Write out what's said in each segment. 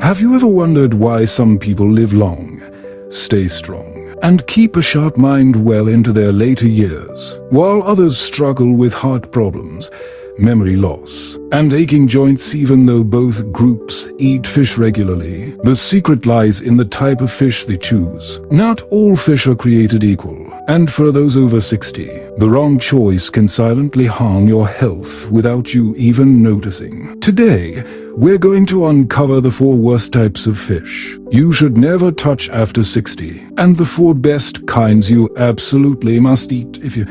Have you ever wondered why some people live long, stay strong, and keep a sharp mind well into their later years, while others struggle with heart problems, memory loss, and aching joints even though both groups eat fish regularly? The secret lies in the type of fish they choose. Not all fish are created equal, and for those over 60, the wrong choice can silently harm your health without you even noticing. Today, we're going to uncover the 4 worst types of fish you should never touch after 60, and the 4 best kinds you absolutely must eat if you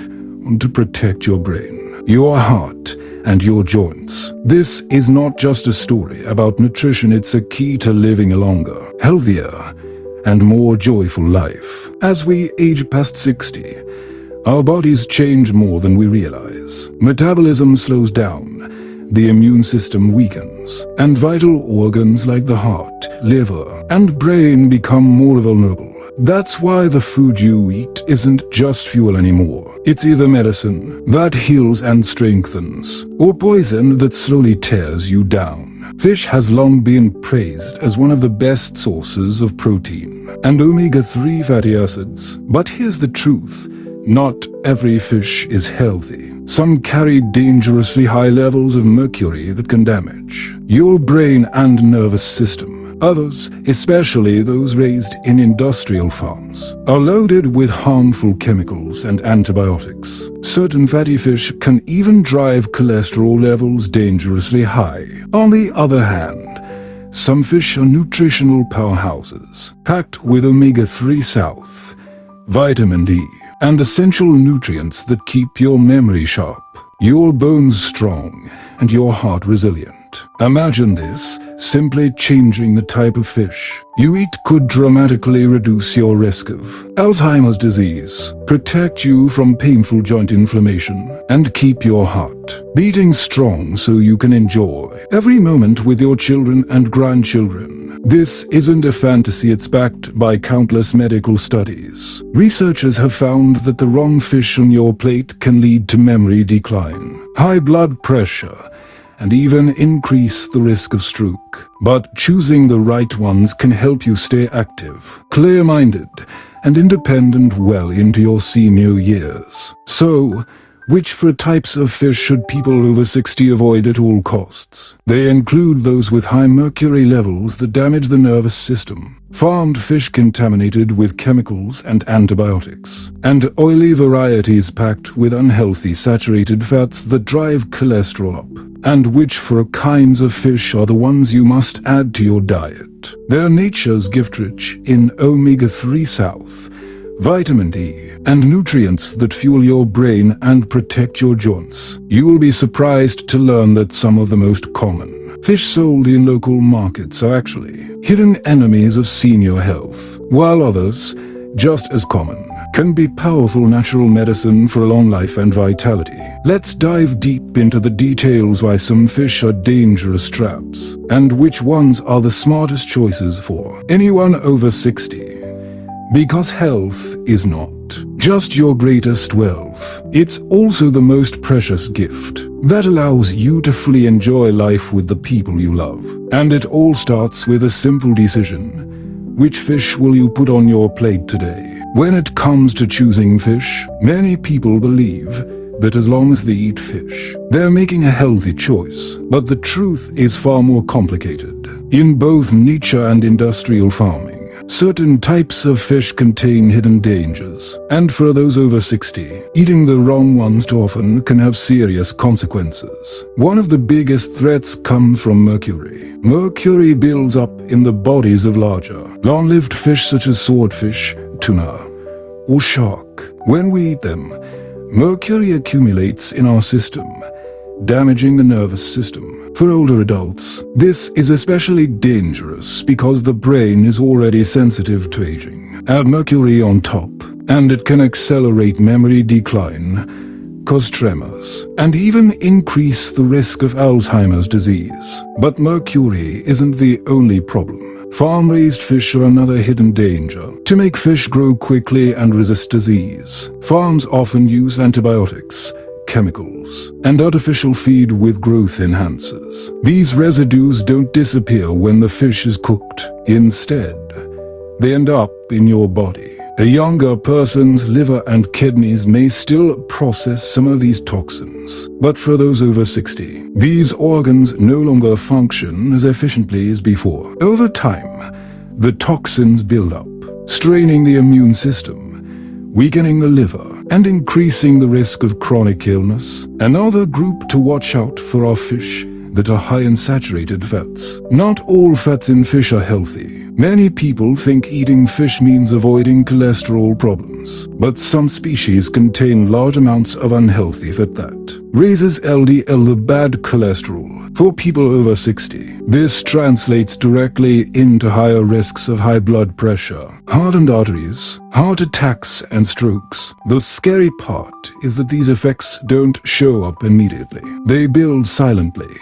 want to protect your brain, your heart, and your joints. This is not just a story about nutrition, it's a key to living a longer, healthier, and more joyful life. As we age past 60, our bodies change more than we realize. Metabolism slows down, the immune system weakens, and vital organs like the heart, liver, and brain become more vulnerable. That's why the food you eat isn't just fuel anymore. It's either medicine that heals and strengthens, or poison that slowly tears you down. Fish has long been praised as one of the best sources of protein and omega-3 fatty acids. But here's the truth. Not every fish is healthy. Some carry dangerously high levels of mercury that can damage your brain and nervous system. Others, especially those raised in industrial farms, are loaded with harmful chemicals and antibiotics. Certain fatty fish can even drive cholesterol levels dangerously high. On the other hand, some fish are nutritional powerhouses, packed with omega-3 south, vitamin D, and essential nutrients that keep your memory sharp, your bones strong, and your heart resilient. Imagine this: simply changing the type of fish you eat could dramatically reduce your risk of Alzheimer's disease, protect you from painful joint inflammation, and keep your heart beating strong so you can enjoy every moment with your children and grandchildren. This isn't a fantasy, it's backed by countless medical studies. Researchers have found that the wrong fish on your plate can lead to memory decline, high blood pressure, and even increase the risk of stroke. But choosing the right ones can help you stay active, clear-minded, and independent well into your senior years. So, which 4 types of fish should people over 60 avoid at all costs? They include those with high mercury levels that damage the nervous system, farmed fish contaminated with chemicals and antibiotics, and oily varieties packed with unhealthy saturated fats that drive cholesterol up. And which 4 kinds of fish are the ones you must add to your diet? They're nature's gift, rich in omega-3 south, vitamin D, and nutrients that fuel your brain and protect your joints. You will be surprised to learn that some of the most common fish sold in local markets are actually hidden enemies of senior health, while others, just as common, can be powerful natural medicine for a long life and vitality. Let's dive deep into the details why some fish are dangerous traps, and which ones are the smartest choices for anyone over 60. Because health is not just your greatest wealth, it's also the most precious gift that allows you to fully enjoy life with the people you love. And it all starts with a simple decision. Which fish will you put on your plate today? When it comes to choosing fish, many people believe that as long as they eat fish, they're making a healthy choice. But the truth is far more complicated. In both nature and industrial farming, certain types of fish contain hidden dangers, and for those over 60, eating the wrong ones too often can have serious consequences. One of the biggest threats comes from mercury. Mercury builds up in the bodies of larger, long-lived fish such as swordfish, tuna, or shark. When we eat them, mercury accumulates in our system, damaging the nervous system. For older adults, this is especially dangerous because the brain is already sensitive to aging. Add mercury on top, and it can accelerate memory decline, cause tremors, and even increase the risk of Alzheimer's disease. But mercury isn't the only problem. Farm-raised fish are another hidden danger. To make fish grow quickly and resist disease, farms often use antibiotics, chemicals and artificial feed with growth enhancers. These residues don't disappear when the fish is cooked. Instead, they end up in your body. A younger person's liver and kidneys may still process some of these toxins, but for those over 60, these organs no longer function as efficiently as before. Over time, the toxins build up, straining the immune system, weakening the liver, and increasing the risk of chronic illness. Another group to watch out for are fish that are high in saturated fats. Not all fats in fish are healthy. Many people think eating fish means avoiding cholesterol problems, but some species contain large amounts of unhealthy fat that raises LDL, the bad cholesterol, for people over 60. This translates directly into higher risks of high blood pressure, hardened arteries, heart attacks, and strokes. The scary part is that these effects don't show up immediately. They build silently,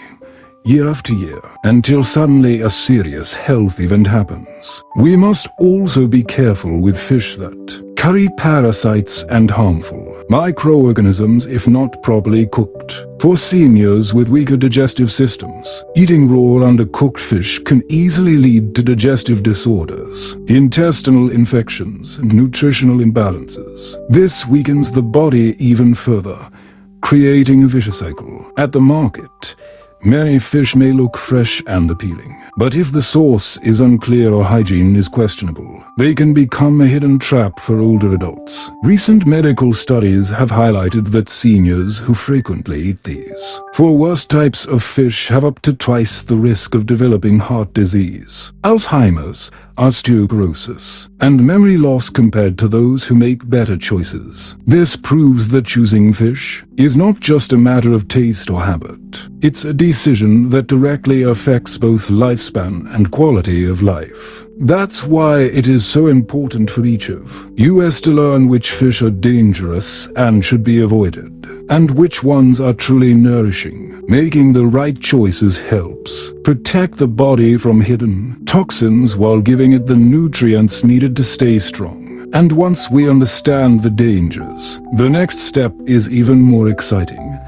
year after year, until suddenly a serious health event happens. We must also be careful with fish that carry parasites and harmful microorganisms if not properly cooked. For seniors with weaker digestive systems, eating raw or undercooked fish can easily lead to digestive disorders, intestinal infections, and nutritional imbalances. This weakens the body even further, creating a vicious cycle. At the market, many fish may look fresh and appealing, but if the source is unclear or hygiene is questionable, they can become a hidden trap for older adults. Recent medical studies have highlighted that seniors who frequently eat these worse types of fish have up to twice the risk of developing heart disease, Alzheimer's, osteoporosis, and memory loss compared to those who make better choices. This proves that choosing fish is not just a matter of taste or habit. It's a decision that directly affects both lifespan and quality of life. That's why it is so important for each of us to learn which fish are dangerous and should be avoided, and which ones are truly nourishing. Making the right choices helps protect the body from hidden toxins while giving it the nutrients needed to stay strong. And once we understand the dangers, the next step is even more exciting: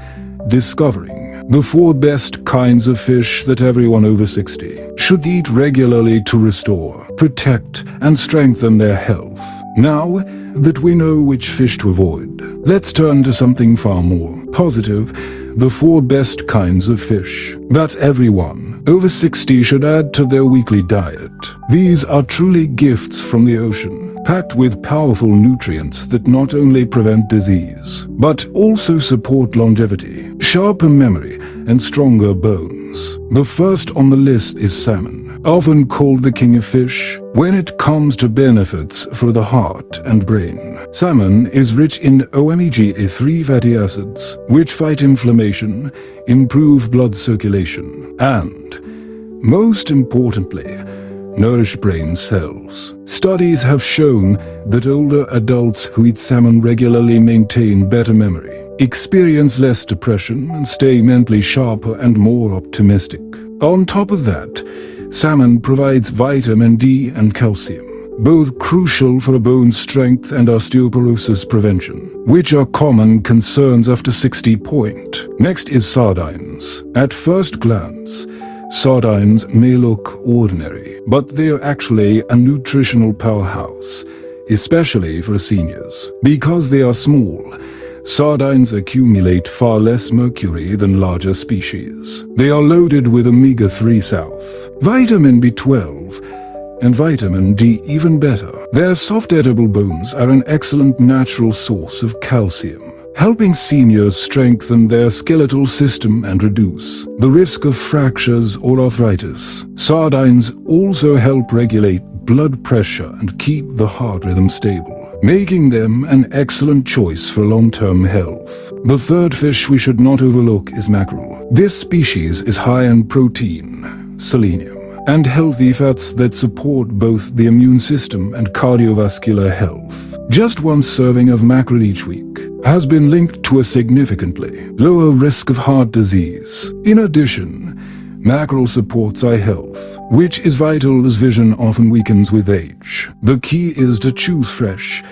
discovering the 4 best kinds of fish that everyone over 60 should eat regularly to restore, protect, and strengthen their health. Now that we know which fish to avoid, let's turn to something far more positive: the 4 best kinds of fish that everyone over 60 should add to their weekly diet. These are truly gifts from the ocean, packed with powerful nutrients that not only prevent disease, but also support longevity, sharper memory, and stronger bones. The first on the list is salmon, often called the king of fish when it comes to benefits for the heart and brain. Salmon is rich in omega-3 fatty acids, which fight inflammation, improve blood circulation, and, most importantly, nourish brain cells. Studies have shown that older adults who eat salmon regularly maintain better memory, experience less depression, and stay mentally sharper and more optimistic. On top of that, salmon provides vitamin D and calcium, both crucial for bone strength and osteoporosis prevention, which are common concerns after 60. Next is sardines. At first glance, sardines may look ordinary, but they are actually a nutritional powerhouse, especially for seniors. Because they are small, sardines accumulate far less mercury than larger species. They are loaded with omega-3 south, vitamin B12, and vitamin D. Even better, their soft edible bones are an excellent natural source of calcium, helping seniors strengthen their skeletal system and reduce the risk of fractures or arthritis. Sardines also help regulate blood pressure and keep the heart rhythm stable, making them an excellent choice for long-term health. The third fish we should not overlook is mackerel. This species is high in protein, selenium, and healthy fats that support both the immune system and cardiovascular health. Just one serving of mackerel each week has been linked to a significantly lower risk of heart disease. In addition, mackerel supports eye health, which is vital as vision often weakens with age. The key is to choose fresh,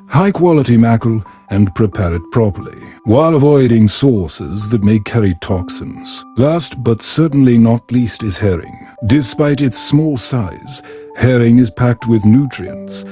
high-quality mackerel and prepare it properly, while avoiding sources that may carry toxins. Last but certainly not least is herring. Despite its small size, herring is packed with nutrients,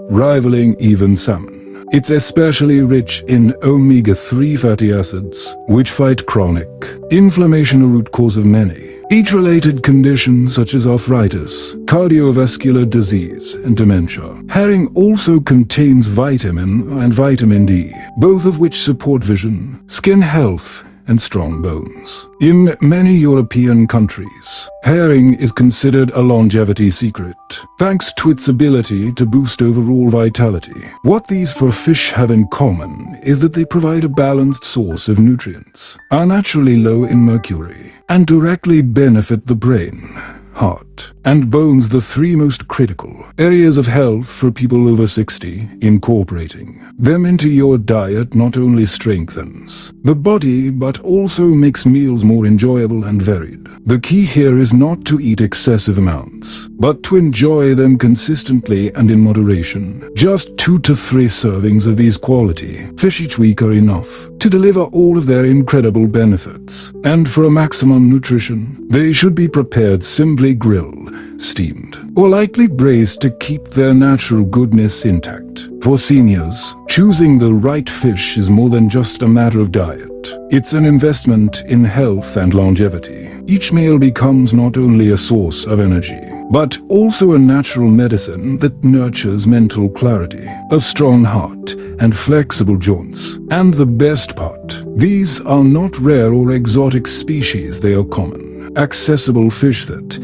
rivaling even salmon. It's especially rich in omega-3 fatty acids, which fight chronic inflammation, a root cause of many age-related conditions such as arthritis, cardiovascular disease, and dementia. Herring also contains vitamin and vitamin D, both of which support vision, skin health, and strong bones. In many European countries, herring is considered a longevity secret, thanks to its ability to boost overall vitality. What these four fish have in common is that they provide a balanced source of nutrients, are naturally low in mercury, and directly benefit the brain, heart, and bones, the three most critical areas of health for people over 60. Incorporating them into your diet not only strengthens the body but also makes meals more enjoyable and varied. The key here is not to eat excessive amounts, but to enjoy them consistently and in moderation. Just 2 to 3 servings of these quality fish each week are enough to deliver all of their incredible benefits. And for a maximum nutrition, they should be prepared simply grilled, steamed, or lightly braised to keep their natural goodness intact. For seniors, choosing the right fish is more than just a matter of diet. It's an investment in health and longevity. Each meal becomes not only a source of energy, but also a natural medicine that nurtures mental clarity, a strong heart, and flexible joints. And the best part, these are not rare or exotic species, they are common, accessible fish that,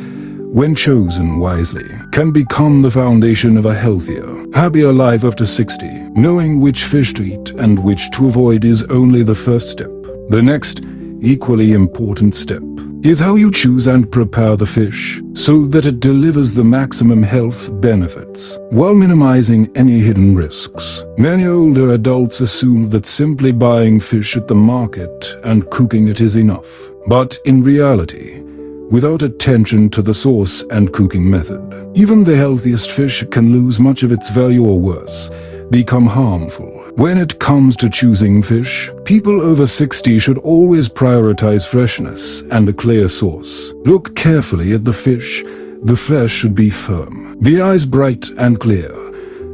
when chosen wisely, can become the foundation of a healthier, happier life after 60. Knowing which fish to eat and which to avoid is only the first step. The next, equally important step, is how you choose and prepare the fish so that it delivers the maximum health benefits while minimizing any hidden risks. Many older adults assume that simply buying fish at the market and cooking it is enough. But in reality, without attention to the source and cooking method, even the healthiest fish can lose much of its value or worse, become harmful. When it comes to choosing fish, people over 60 should always prioritize freshness and a clear source. Look carefully at the fish. The flesh should be firm, the eyes bright and clear,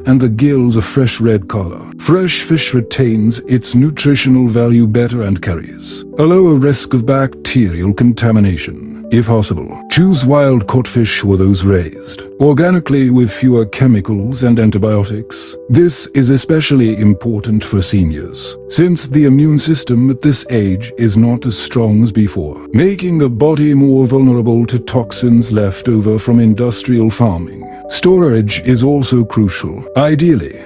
and the gills a fresh red color. Fresh fish retains its nutritional value better and carries a lower risk of bacterial contamination. If possible, choose wild-caught fish or those raised organically with fewer chemicals and antibiotics. This is especially important for seniors, since the immune system at this age is not as strong as before, making the body more vulnerable to toxins left over from industrial farming. Storage is also crucial. Ideally,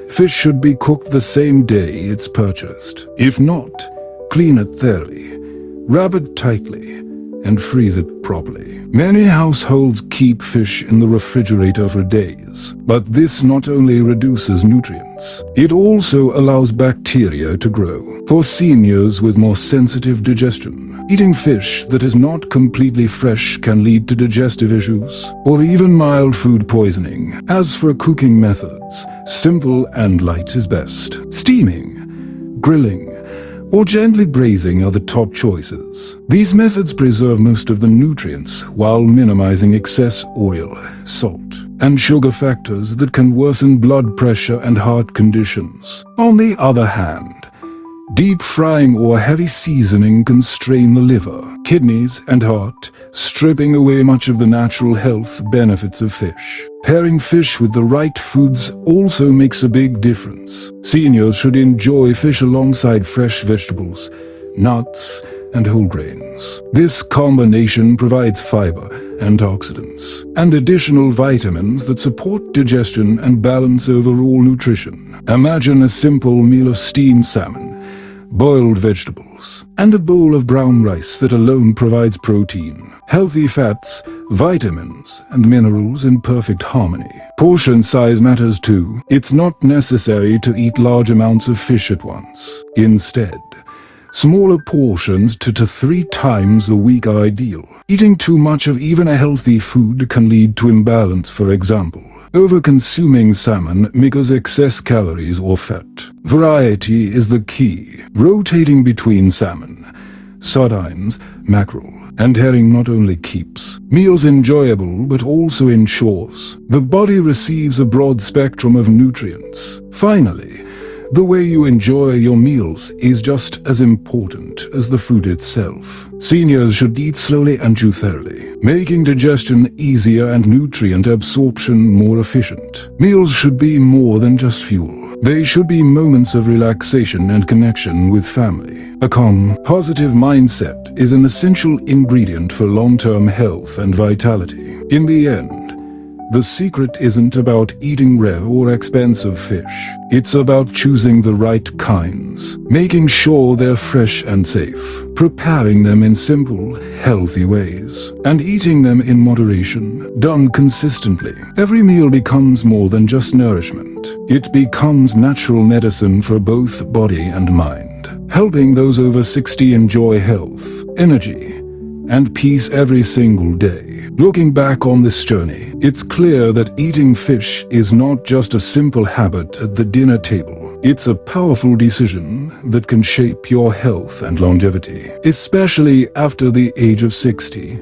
fish should be cooked the same day it's purchased. If not, clean it thoroughly, wrap it tightly, and freeze it properly. Many households keep fish in the refrigerator for days, but this not only reduces nutrients, it also allows bacteria to grow. For seniors with more sensitive digestion, eating fish that is not completely fresh can lead to digestive issues or even mild food poisoning. As for cooking methods, simple and light is best. Steaming, grilling, or gently braising are the top choices. These methods preserve most of the nutrients while minimizing excess oil, salt, and sugar factors that can worsen blood pressure and heart conditions. On the other hand, deep frying or heavy seasoning can strain the liver, kidneys, and heart, stripping away much of the natural health benefits of fish. Pairing fish with the right foods also makes a big difference. Seniors should enjoy fish alongside fresh vegetables, nuts, and whole grains. This combination provides fiber, antioxidants, and additional vitamins that support digestion and balance overall nutrition. Imagine a simple meal of steamed salmon, boiled vegetables, and a bowl of brown rice that alone provides protein, healthy fats, vitamins, and minerals in perfect harmony. Portion size matters too. It's not necessary to eat large amounts of fish at once. Instead, smaller portions 2 to 3 times a week are ideal. Eating too much of even a healthy food can lead to imbalance. For example, Over-consuming salmon may cause excess calories or fat. Variety is the key. Rotating between salmon, sardines, mackerel, and herring not only keeps meals enjoyable but also ensures the body receives a broad spectrum of nutrients. Finally, the way you enjoy your meals is just as important as the food itself. Seniors should eat slowly and chew thoroughly, making digestion easier and nutrient absorption more efficient. Meals should be more than just fuel. They should be moments of relaxation and connection with family. A calm, positive mindset is an essential ingredient for long-term health and vitality. In the end, the secret isn't about eating rare or expensive fish. It's about choosing the right kinds, making sure they're fresh and safe, preparing them in simple, healthy ways, and eating them in moderation, done consistently. Every meal becomes more than just nourishment. It becomes natural medicine for both body and mind, helping those over 60 enjoy health, energy, and peace every single day. Looking back on this journey, it's clear that eating fish is not just a simple habit at the dinner table. It's a powerful decision that can shape your health and longevity, especially after the age of 60.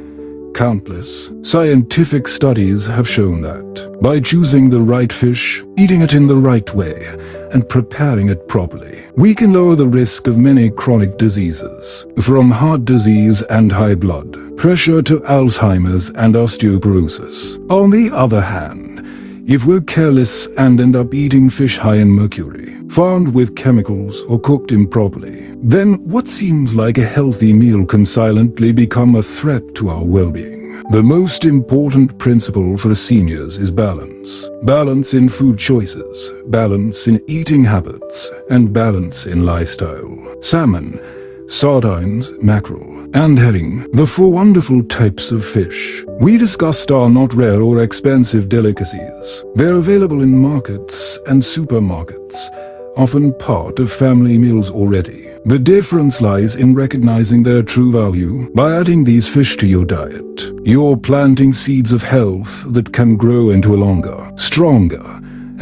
Countless scientific studies have shown that by choosing the right fish, eating it in the right way, and preparing it properly, we can lower the risk of many chronic diseases, from heart disease and high blood pressure to Alzheimer's and osteoporosis. On the other hand, if we're careless and end up eating fish high in mercury, found with chemicals or cooked improperly, then what seems like a healthy meal can silently become a threat to our well-being. The most important principle for seniors is balance. Balance in food choices, balance in eating habits, and balance in lifestyle. Salmon, sardines, mackerel, and herring, the 4 wonderful types of fish we discussed, are not rare or expensive delicacies. They're available in markets and supermarkets, often part of family meals already. The difference lies in recognizing their true value. By adding these fish to your diet, you're planting seeds of health that can grow into a longer, stronger,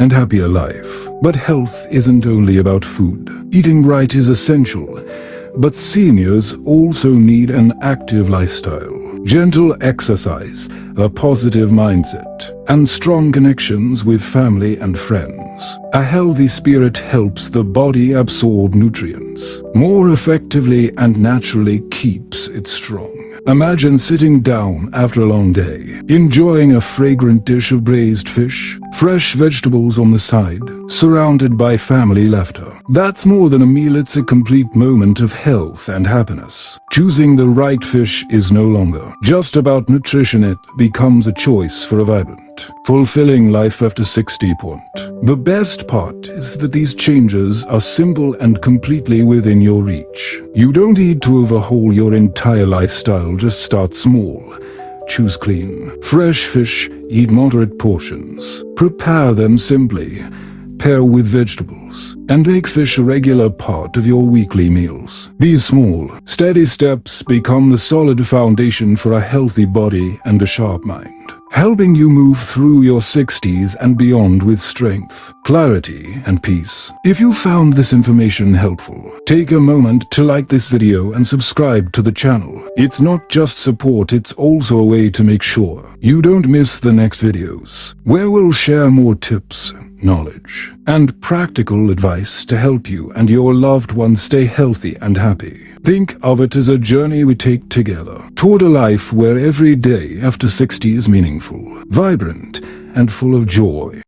and happier life. But health isn't only about food. Eating right is essential, but seniors also need an active lifestyle. Gentle exercise, a positive mindset, and strong connections with family and friends. A healthy spirit helps the body absorb nutrients more effectively and naturally keeps it strong. Imagine sitting down after a long day, enjoying a fragrant dish of braised fish, fresh vegetables on the side, surrounded by family laughter. That's more than a meal, it's a complete moment of health and happiness. Choosing the right fish is no longer just about nutrition, it becomes a choice for a vibrant, fulfilling life after 60. The best part is that these changes are simple and completely within your reach. You don't need to overhaul your entire lifestyle, just start small. Choose clean, fresh fish, eat moderate portions. Prepare them simply, pair with vegetables, and make fish a regular part of your weekly meals. These small, steady steps become the solid foundation for a healthy body and a sharp mind, helping you move through your 60s and beyond with strength, clarity, and peace. If you found this information helpful, take a moment to like this video and subscribe to the channel. It's not just support, it's also a way to make sure you don't miss the next videos, where we'll share more tips, knowledge, and practical advice to help you and your loved ones stay healthy and happy. Think of it as a journey we take together toward a life where every day after 60 is meaningful, vibrant, and full of joy.